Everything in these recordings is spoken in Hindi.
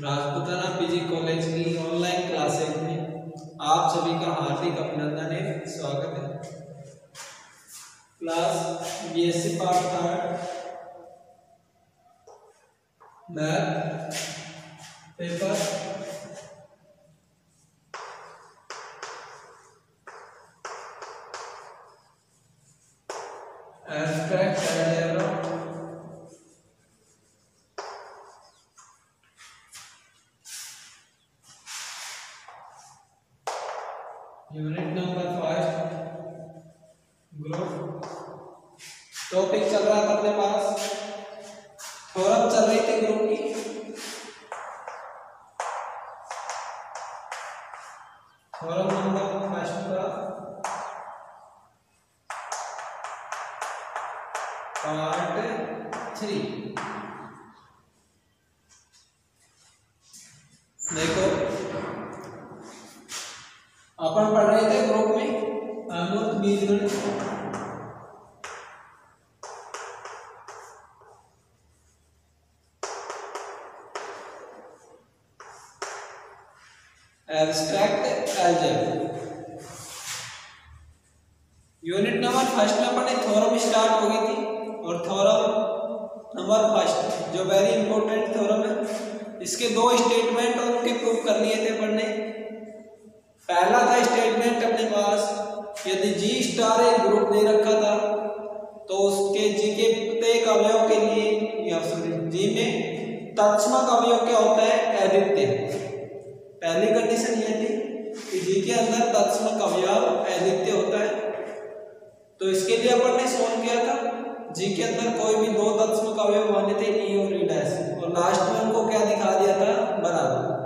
राजपूताना पीजी कॉलेज की ऑनलाइन क्लासेज में आप सभी का हार्दिक अभिनंदन है, स्वागत है। Class BSc part third math paper abstract algebra unit number 5 group. Topic चल रहा था अपने पास, थ्योरम चल रही थी ग्रुप की। थ्योरम नंबर फर्स्ट का पार्ट 3 देखो, अपन पढ़ रहे थे ग्रुप में अमूर्त बीजगणित। Abstract algebra unit number first में अपने थ्योरम स्टार्ट हो गई थी, और थ्योरम नंबर फर्स्ट जो वेरी इंपॉर्टेंट थ्योरम है, इसके दो स्टेटमेंट और उनके प्रूफ कर लिए थे पढ़ने। पहला था स्टेटमेंट अपने पास, यदि जी स्टार एक ग्रुप दे रखा था तो उसके जी के प्रत्येक अवयव के लिए या सॉरी जी में तत्समक अवयव क्या होता है, अद्वितीय। पहली कंडीशन ये थी कि जी के अंदर तत्समक अवयव अद्वितीय होता है। तो इसके लिए अपन ने सोल्व किया था, जी के अंदर कोई भी दो तत्समक अवयव माने थे ई और ई डैश, और लास्ट में उनको क्या दिखा दिया था, बराबर।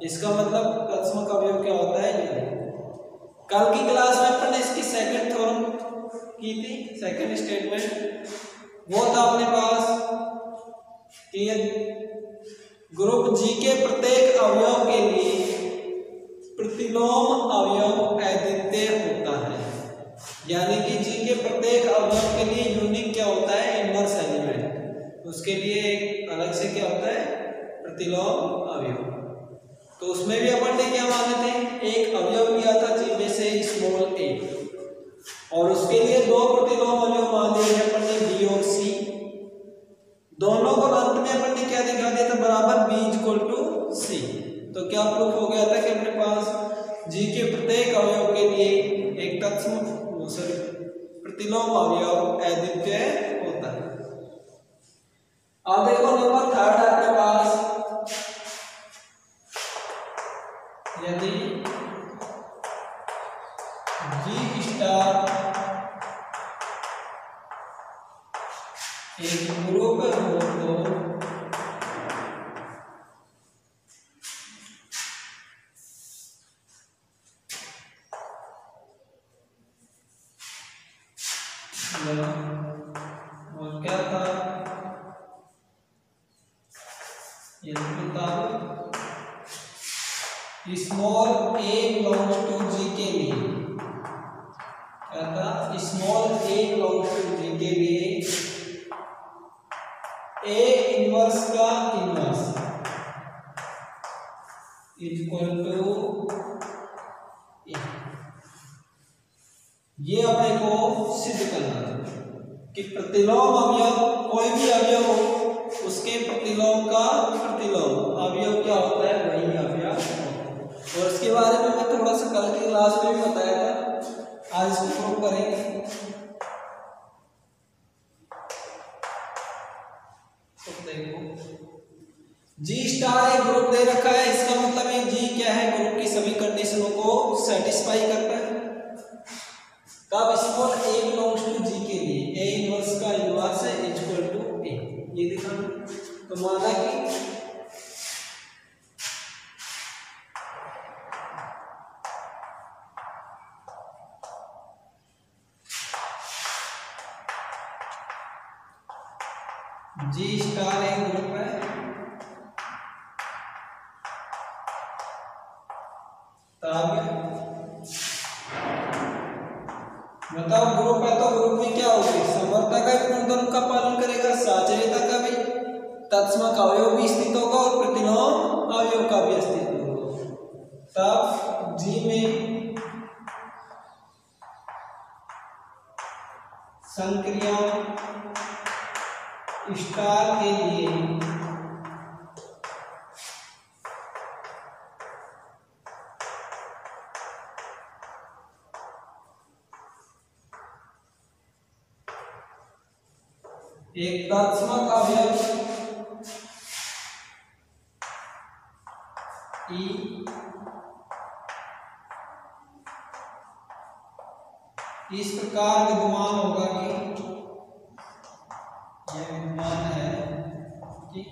इसका मतलब तत्समक अवयव क्या होता है ये। कल की क्लास में अपन ने इसकी सेकंड थ्योरम की थी, सेकंड स्टेटमेंट वो था अपने पास कि ग्रुप जी के प्रत्येक अवयव के लिए प्रतिलोम अवयव अद्वितीय होता है, यानी कि जी के प्रत्येक अवयव के लिए यूनिक क्या होता है, इनवर्स एलिमेंट। उसके लिए एक अलग से क्या होता है, प्रतिलोम अवयव। तो उसमें भी अपन ने क्या माने थे, एक अवयव लिया था जी में से स्मॉल ए, और उसके लिए दो प्रतिलोम अवयव मान लिए थे अपन ने बी और सी। दोनों को अंत में अपन ने क्या दिखा दिया था, बराबर बी इक्वल टू सी। तो क्या प्रूफ हो गया था कि अपने पास जी के प्रत्येक अवयव के लिए एक तत्सम प्रतिलोम अवयव अद्वितीय होता है। अब देखो नंबर थर्ड आपके पास, यदि जी स्टार एक ग्रुप हो तो और क्या था, स्मॉल ए बिलोंग्स टू जी के लिए क्या था, स्मॉल ए बिलोंग्स टू जी के लिए ए इनवर्स का इनवर्स इक्वल टू ए। ये अपने को सिद्ध करना है कि प्रतिलोम अवयव, कोई भी अवयव हो उसके प्रतिलोम का प्रतिलोम अवयव क्या होता है, वही अवयव होता है। और इसके बारे में मैं थोड़ा सा कल की क्लास में भी बताया था, आज इसको प्रूव करेंगे। तो देखो, जी स्टार एक ग्रुप दे रखा है, इसका मतलब ये जी क्या है, ग्रुप की सभी कंडीशनों को सेटिस्फाई करता है। कब, स्मॉल ए बिलोंग्स टू जी के लिए ए इनवर्स का इनवर्स है इक्वल टू ए, ये दिखाना। तो माना कि जी स्टार एक ग्रुप है, तब बताओ ग्रुप है तो ग्रुप में क्या होगी, समवर्तता का गुणधर्म का पालन करेगा, साचर्यता का भी, तत्समक अवयव भी स्थित होगा और प्रतिलोम संक्रिया स्टार के लिए एक तत्समक अवयव ई इस प्रकार विद्यमान होगा कि यह विद्यमान है कि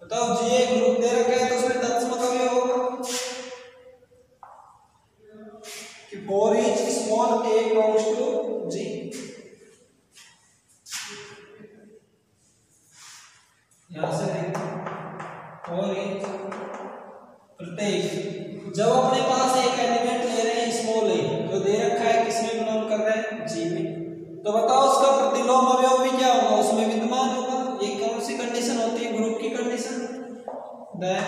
बताओ जी एक ग्रुप दे रखा है तो उसमें तत्समक अवयव होगा कि for each small a belongs to G। यहां से देखो और प्रत्येक जब अपने पास एक एलिमेंट ले रहे हैं स्मॉल a जो दे रखा है किसमें बिलोंग कर रहा है G में, तो बताओ उसका प्रतिलोम अवयव भी क्या होगा उसमें विद्यमान होगा। ये कौन सी कंडीशन होती है ग्रुप की कंडीशन। देन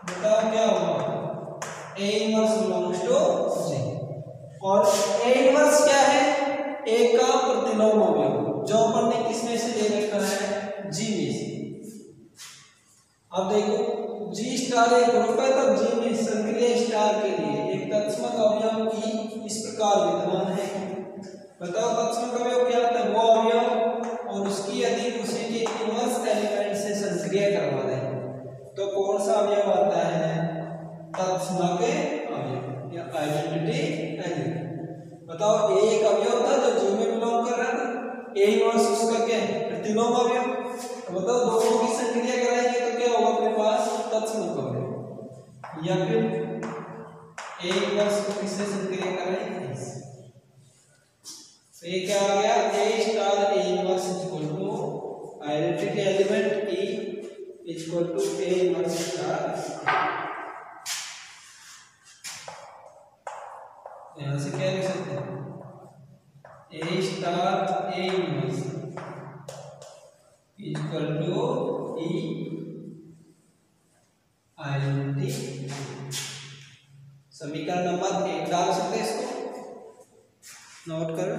बताओ क्या होगा A inverse belongs to G और A इनवर्स क्या है A का प्रतिलोम अवयव जो अपन ने किसमें से दे रखा है G में से। अब देखो G स्टार एक ग्रुप है तब G में संक्रिय स्टार के लिए एक तत्समक अवयव की इस प्रकार विद्यमान है। बताओ तत्समक अवयव क्या होता है वो अवयव और उसकी यदि उसी के इनवर्स एलिमेंट से संक्रिय करवा दें तो कौन सा अवयव आता है तत्समक अवयव या आइडेंटिटी एलिमेंट। बताओ A एक अवयव था जो G में बिलोंग कर रहा था A इनवर्स उसका क्या है प्रतिलोम अवयव। तो बताओ दोनों की संक्रिया कराएंगे तो क्या होगा अपने पास तत्समक अवयव या फिर A इनवर्स को किससे संक्रिया कराएंगे तो ये क्या आ गया A star A inverse equal to identity element E equal to A inverse star. यहां से क्या लिख सकते हैं A star A inverse equal to E identity. समीकरण नंबर 1 डाल सकते हैं इसको नोट करें।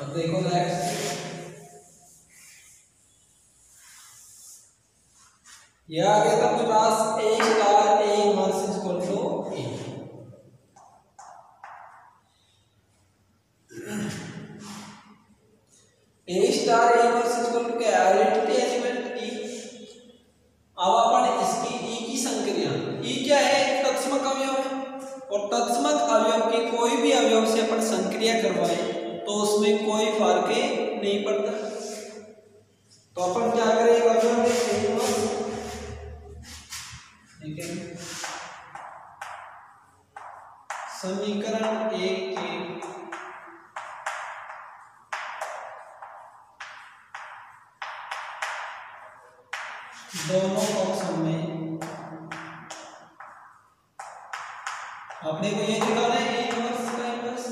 अब देखो नेक्स्ट यह आ गया था अपने पास A star A inverse equal to E। A star A inverse equal to क्या आइडेंटिटी एलिमेंट E। अब अपन इसकी E की संक्रिया E क्या है तत्समक अवयव है और तत्समक अवयव के कोई भी अवयव से अपन संक्रिया करवाए तो उसमें कोई फर्क नहीं पड़ता। तो अपन क्या करेंगे अवयव समीकरण 1 के दोनों ऑप्शन में अपने को ये निकालना है A इनवर्स का इनवर्स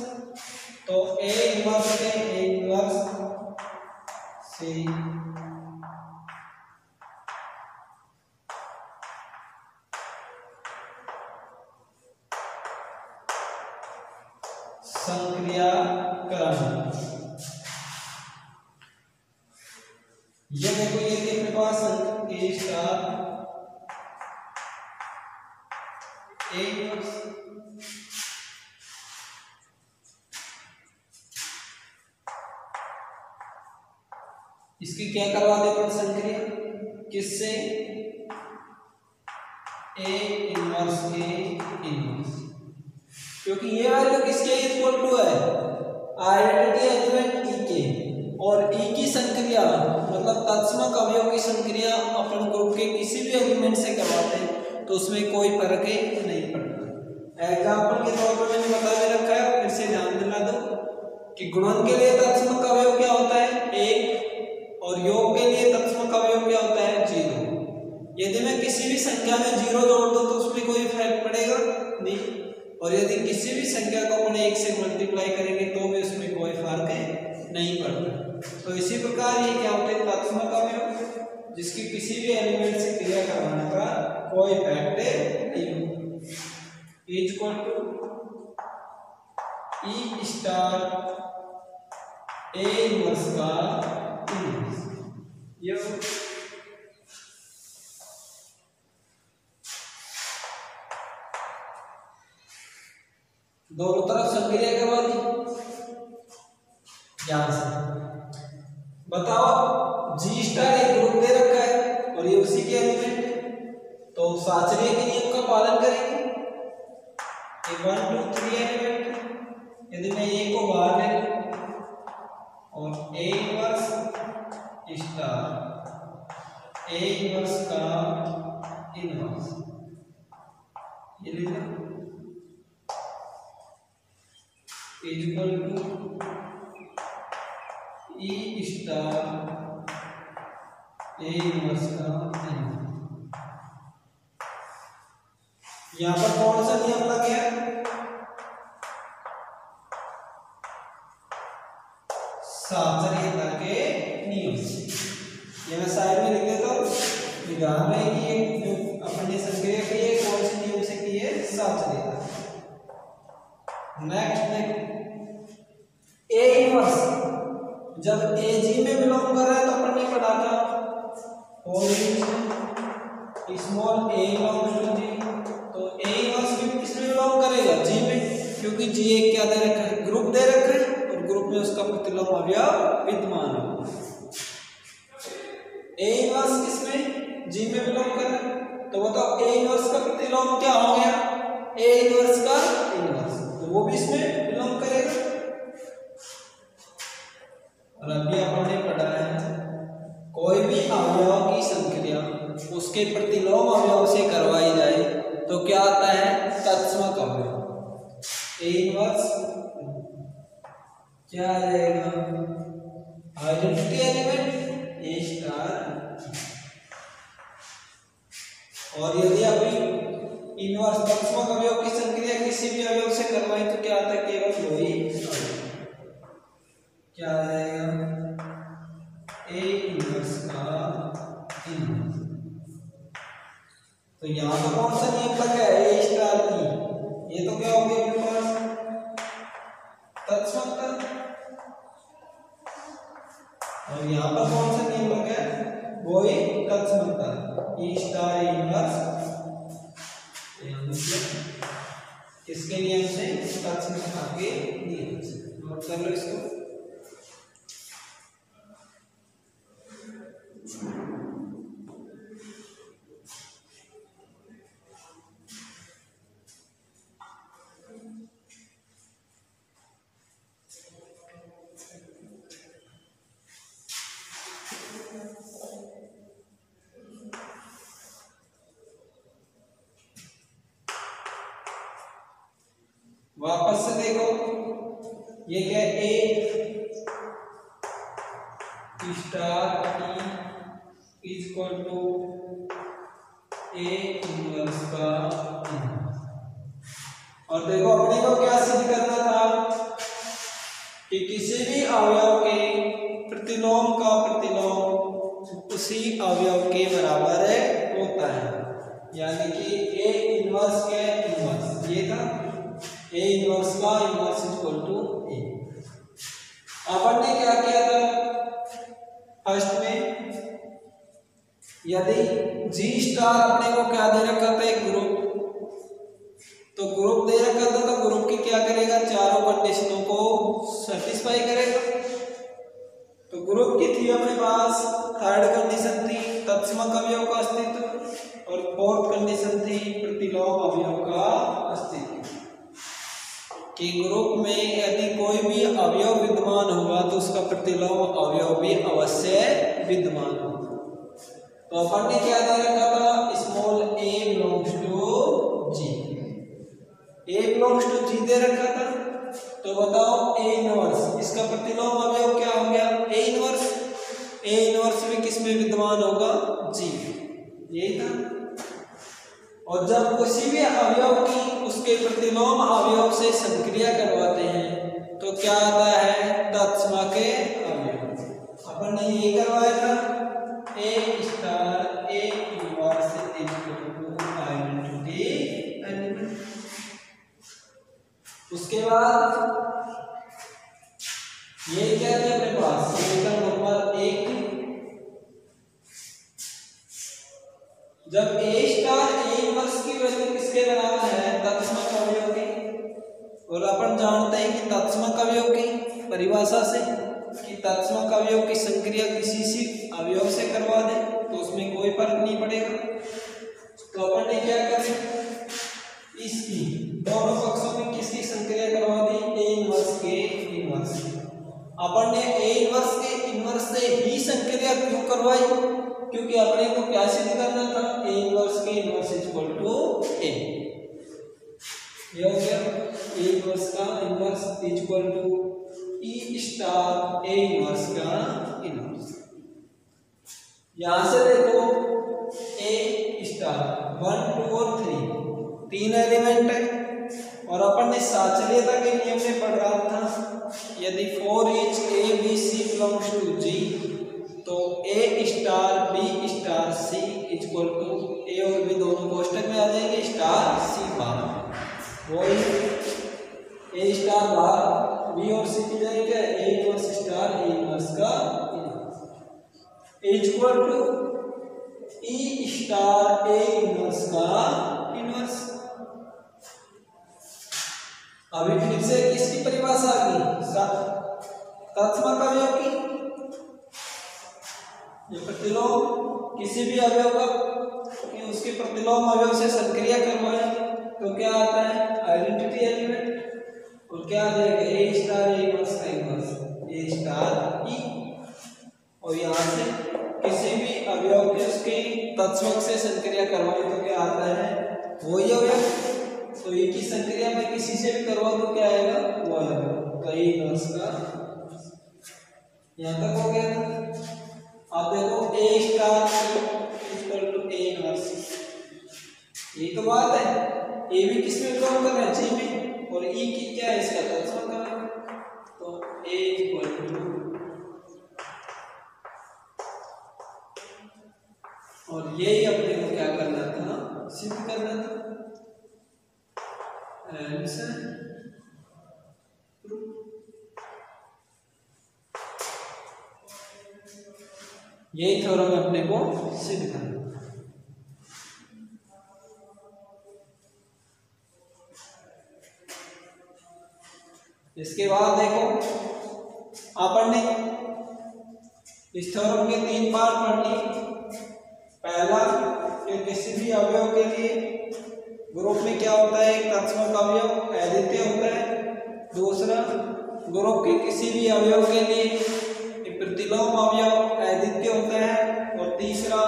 तो A इनवर्स के A इनवर्स से संक्रिया कराना। ये देखो ये कि अपने पास A स्टार A इनवर्स इसकी क्या करवा दे पर संक्रिया किससे A इनवर्स के इनवर्स क्योंकि ये वैल्यू किसके इक्वल टू है, आइडेंटिटी एलिमेंट ई के, और ई की संक्रिया मतलब तत्समक अवयव की संक्रिया अपन ग्रुप के किसी भी एलिमेंट से करवाते हैं तो उसमें कोई फर्क नहीं पड़ता। एग्जाम्पल के तौर पर मैंने बता दे रखा है, फिर से ध्यान दिला दो कि गुणन के लिए तत्समक अवयव क्या होता है 1, और योग के लिए तत्समक अवयव क्या होता है 0। यदि मैं किसी भी संख्या में 0 जोड़ दूं तो उसमें कोई फर्क पड़ेगा नहीं, और यदि किसी भी संख्या को अपन 1 से मल्टीप्लाई करेंगे तो भी उसमें कोई फर्क नहीं पड़ता। तो इसी प्रकार ये क्या होते हैं तत्समक अवयव, जिसकी किसी भी एलिमेंट से क्रिया करवाने का कोई इफेक्ट नहीं is equal to E star A inverse का इनवर्स। ये दोनों तरफ संक्रिया करवा दी ध्यान से। बताओ जी स्टार एक ग्रुप दे रखा है और ये उसी के एलिमेंट, तो साचर्य के नियम का पालन करेंगे। 1 2 3 एलिमेंट, यदि मैं ए को बाहर ले लूं और A inverse star A inverse का इनवर्स ये लिख लें is equal to E star A inverse का इनवर्स। यहां पर कौन सा नियम लग गया, साचर्यता के नियम। ये मैं साइड में लिख देता हूं, ध्यान रहे कि ये जो अपन ने संक्रिया की है कौन से नियम से की है, साचर्यता। नेक्स्ट ए इनवर्स जब ए जी में बिलोंग कर रहा है तो अपन ने पढ़ा था स्मॉल ए बिलोंग्स टू जी, तो ए इनवर्स भी किसमें बिलोंग करेगा जी में, क्योंकि जी एक क्या दे रखा है ग्रुप दे रखा है और ग्रुप में उसका प्रतिलोम अवयव विद्यमान है। ए इनवर्स किसमें जी में बिलोंग कर रहा है, तो बताओ ए इनवर्स का प्रतिलोम क्या हो गया ए इनवर्स का इनवर्स, तो वो भी इसमें बिलोंग करेगा। और अभी अपन ने पढ़ा है कोई भी अवयव की संक्रिया उसके प्रतिलोम अवयव से करवाई जाए तो क्या आता है तत्समक अवयव। ए इनवर्स क्या आ जाएगा आइडेंटिटी एलिमेंट ए स्टार, और यदि अभी इनवर्स तत्समक अवयव की संक्रिया किसी भी अवयव से करवाई तो क्या आता है केवल वही क्या आ जाएगा ए इनवर्स का इनवर्स। तो यहां पर कौन सा नियम लग गया ए स्टार की, ये तो क्या हो गया अपने पास तत्समकता, और यहां पर कौन सा नियम लग गया वही तत्समकता ए स्टार इनवर्स किसके नियम से तत्समकता के नियम से। नोट कर लो इसको। वापस से देखो ये क्या A star E is equal to A inverse का इनवर्स। और देखो अपने को क्या सिद्ध करना था कि किसी भी अवयव के प्रतिलोम का प्रतिलोम उसी अवयव के बराबर होता है, यानी कि ए इनवर्स के इनवर्स ये था ए इनवर्स का इनवर्स इक्वल टू ए। अपन ने क्या किया था फर्स्ट में, यदि जी स्टार अपने को क्या दे रखा था एक ग्रुप, तो ग्रुप दे रखा था तो ग्रुप की क्या करेगा चारों कंडीशनों को सेटिस्फाई करेगा। तो ग्रुप की थी अपने पास थर्ड कंडीशन थी तत्समक अवयव का अस्तित्व, और फोर्थ कंडीशन थी प्रतिलोम अवयव का अस्तित्व। कि ग्रुप में यदि कोई भी अवयव विद्यमान होगा तो उसका प्रतिलोम अवयव भी अवश्य विद्यमान होगा। तो अपन ने क्या दे रखा था, small a belongs to g, a belongs to g दे रखा था। तो बताओ a इनवर्स, इसका प्रतिलोम अवयव क्या हो गया, a इनवर्स। a इनवर्स भी किस में विद्यमान होगा, g, यही था। और जब किसी भी अवयव की उसके प्रतिलोम अवयव से संक्रिया करवाते हैं तो क्या आता है, तत्सम के अवयव। अपन ने ये करवाया था, a star a inverse equal to identity element. उसके बाद ये क्या है अपने पास, समीकरण नंबर 1, जब a स्टार a इनवर्स की वैल्यू किसके बराबर है, तत्समक अवयव की। और अपन जानते हैं कि तत्समक अवयव की परिभाषा से कि तत्समक अवयव की संक्रिया किसी से अवयव से करवा दे तो उसमें कोई फर्क नहीं पड़ेगा। तो अपन ने क्या करें, इसकी दोनों पक्षों में किसकी संक्रिया करवा दी, a इनवर्स के इनवर्स। अपन ने a इनवर्स के इनवर्स से ही संक्रिया क्यों करवाई, क्योंकि अपने को क्या सिद्ध करना था, a इनवर्स के इनवर्स इक्वल टू a। ये हो गया a इनवर्स का inverse equal to e star a inverse का इनवर्स। यहां से देखो a स्टार 1 2 और 3 तीन एलिमेंट है। और अपन ने साचल्यता के नियम में पढ़ रहा था, यदि for each a b c belongs to g तो a star b star c equal to a और b दोनों कोष्टक में आ जाएंगे, स्टार c बाहर, वही a स्टार बाहर b और c की जाएंगे, a inverse star a inverse का equal to e star a inverse का इनवर्स। अभी फिर से किसकी परिभाषा आ गई, तत्समक अवयव की। ये प्रतिलोम किसी भी अवयव का उसके प्रतिलोम अवयव से संक्रिया करवाए तो क्या आता है, आइडेंटिटी एलिमेंट। और क्या आ जाएगा, a स्टार a इनवर्स का इनवर्स a स्टार e। और यहाँ से किसी भी अवयव के उसके तत्समक से संक्रिया करवाए तो क्या आता है, वही अवयव। तो एक ही संक्रिया में किसी से भी करवा दो क्या आएगा, वो आएगा। तो a इनवर्स का, यहाँ तक हो गया था। अब देखो a star equal to a inverse, ये तो बात है। a भी किस में बिलोंग कर रहा है, g में, और e की क्या है, इसका तत्समक है। तो a इक्वल टू, और यही अपने को क्या करना था, सिद्ध करना था। आंसर यही थ्योरम अपने को सिद्ध करना। इसके बाद देखो अपन ने इस थ्योरम के 3 पार्ट पढ़ लिए। पहला कि किसी भी अवयव के लिए ग्रुप में क्या होता है, एक तत्समक अवयव अद्वितीय होता है। दूसरा, ग्रुप के किसी भी अवयव के लिए एक प्रतिलोम अवयव अद्वितीय होता है। और तीसरा,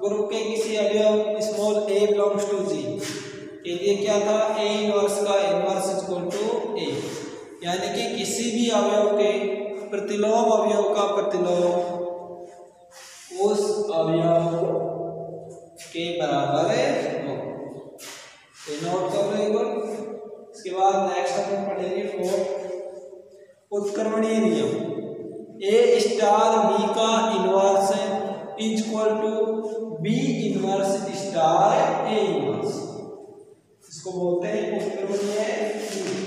ग्रुप के किसी अवयव small a belongs to g के लिए क्या था, a इनवर्स का इनवर्स इक्वल टू a, यानी कि किसी भी अवयव के प्रतिलोम अवयव का प्रतिलोम उस अवयव के बराबर हो। नोट कर लो एक बार। इसके बाद नेक्स्ट अपन पढ़ेंगे 4 उत्क्रमणीय नियम। a स्टार b का inverse equal to b inverse star a inverse, इसको बोलते हैं उत्क्रमणीय नियम।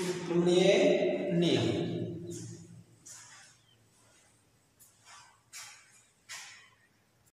उत्प्रणीय नियम।